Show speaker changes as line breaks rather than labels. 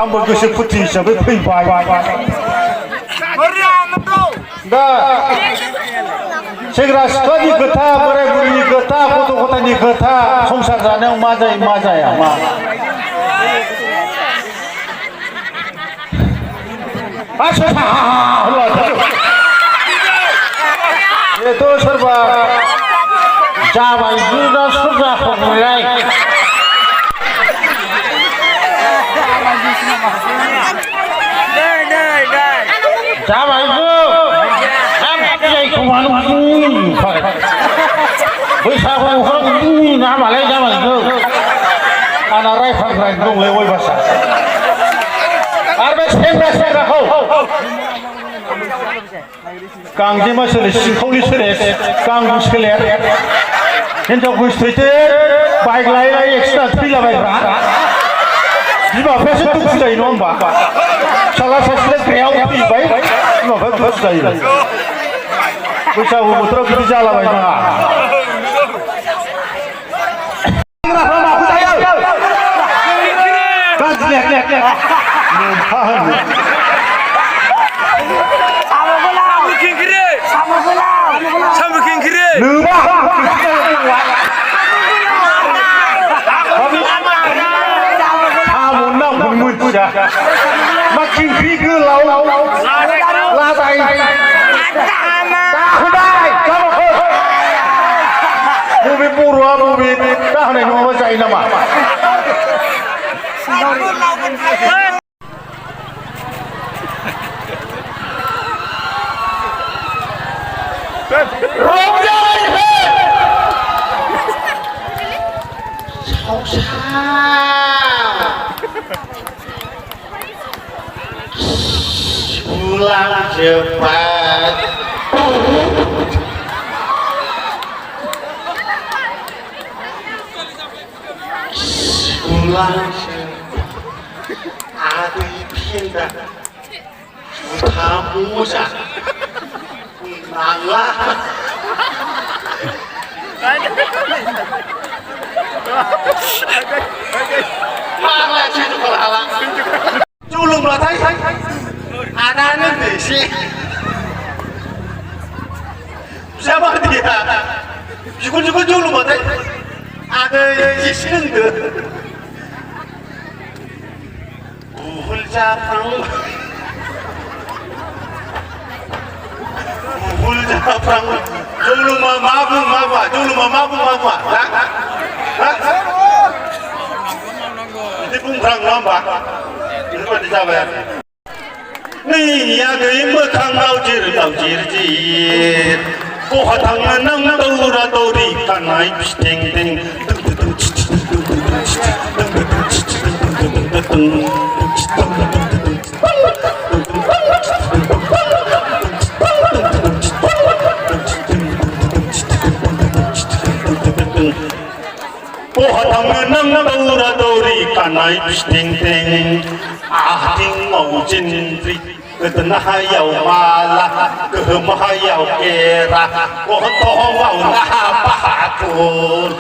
आंबो गोसो फुथि हिसाबै फैबाय दा सेंग्रा सिख्लानि खोथा बोराय बुरैनि खोथा गथ' गथायनि खोथा संसार जानायाव मा जायो मा जाया मा बेथ' सोरबा जाबाय ना सोर जाखांनाय जाबाय बैसागु नामालाय जाबाय आंना रायफांग्राय दंलै अयबासा आरो बे सेंग्राखौ गांजेमा सोले सिंखावरि सोले गांगु सोलेर हिनजाव गोसथैथे बाइक लायै एक्सिडेन्ट थैलाबायग्रा बिमा बिफायासो दुखु जायो नङा होमबा फिसाला सासे ग्रेयाव थैबाय बिमा बिफाया दुखु जायो बैसागु बोथोराव बिदि जालाबाय नाङा मा खिंख्रि गोलाव लाजाय बबे बर'आ बबे दाहोनाय नङाबा जायो नामा pulang cepat pulang cepat ada pindah kamu nanglah mana sih kepala culung lah tay anaknya desi siapa dia juga culung lah tay ada isi nende buhul japang culung mah mabung mabuk ini bungrang nambah ini pada jawaban nih ada yang bekang laujir koha tangan nang daura dauri kanai pisteng teng koha tangan nang daura dauri kanai pisteng teng ahting mau jindri ketenahayau malah kehemahayau kera kotoh mau napakun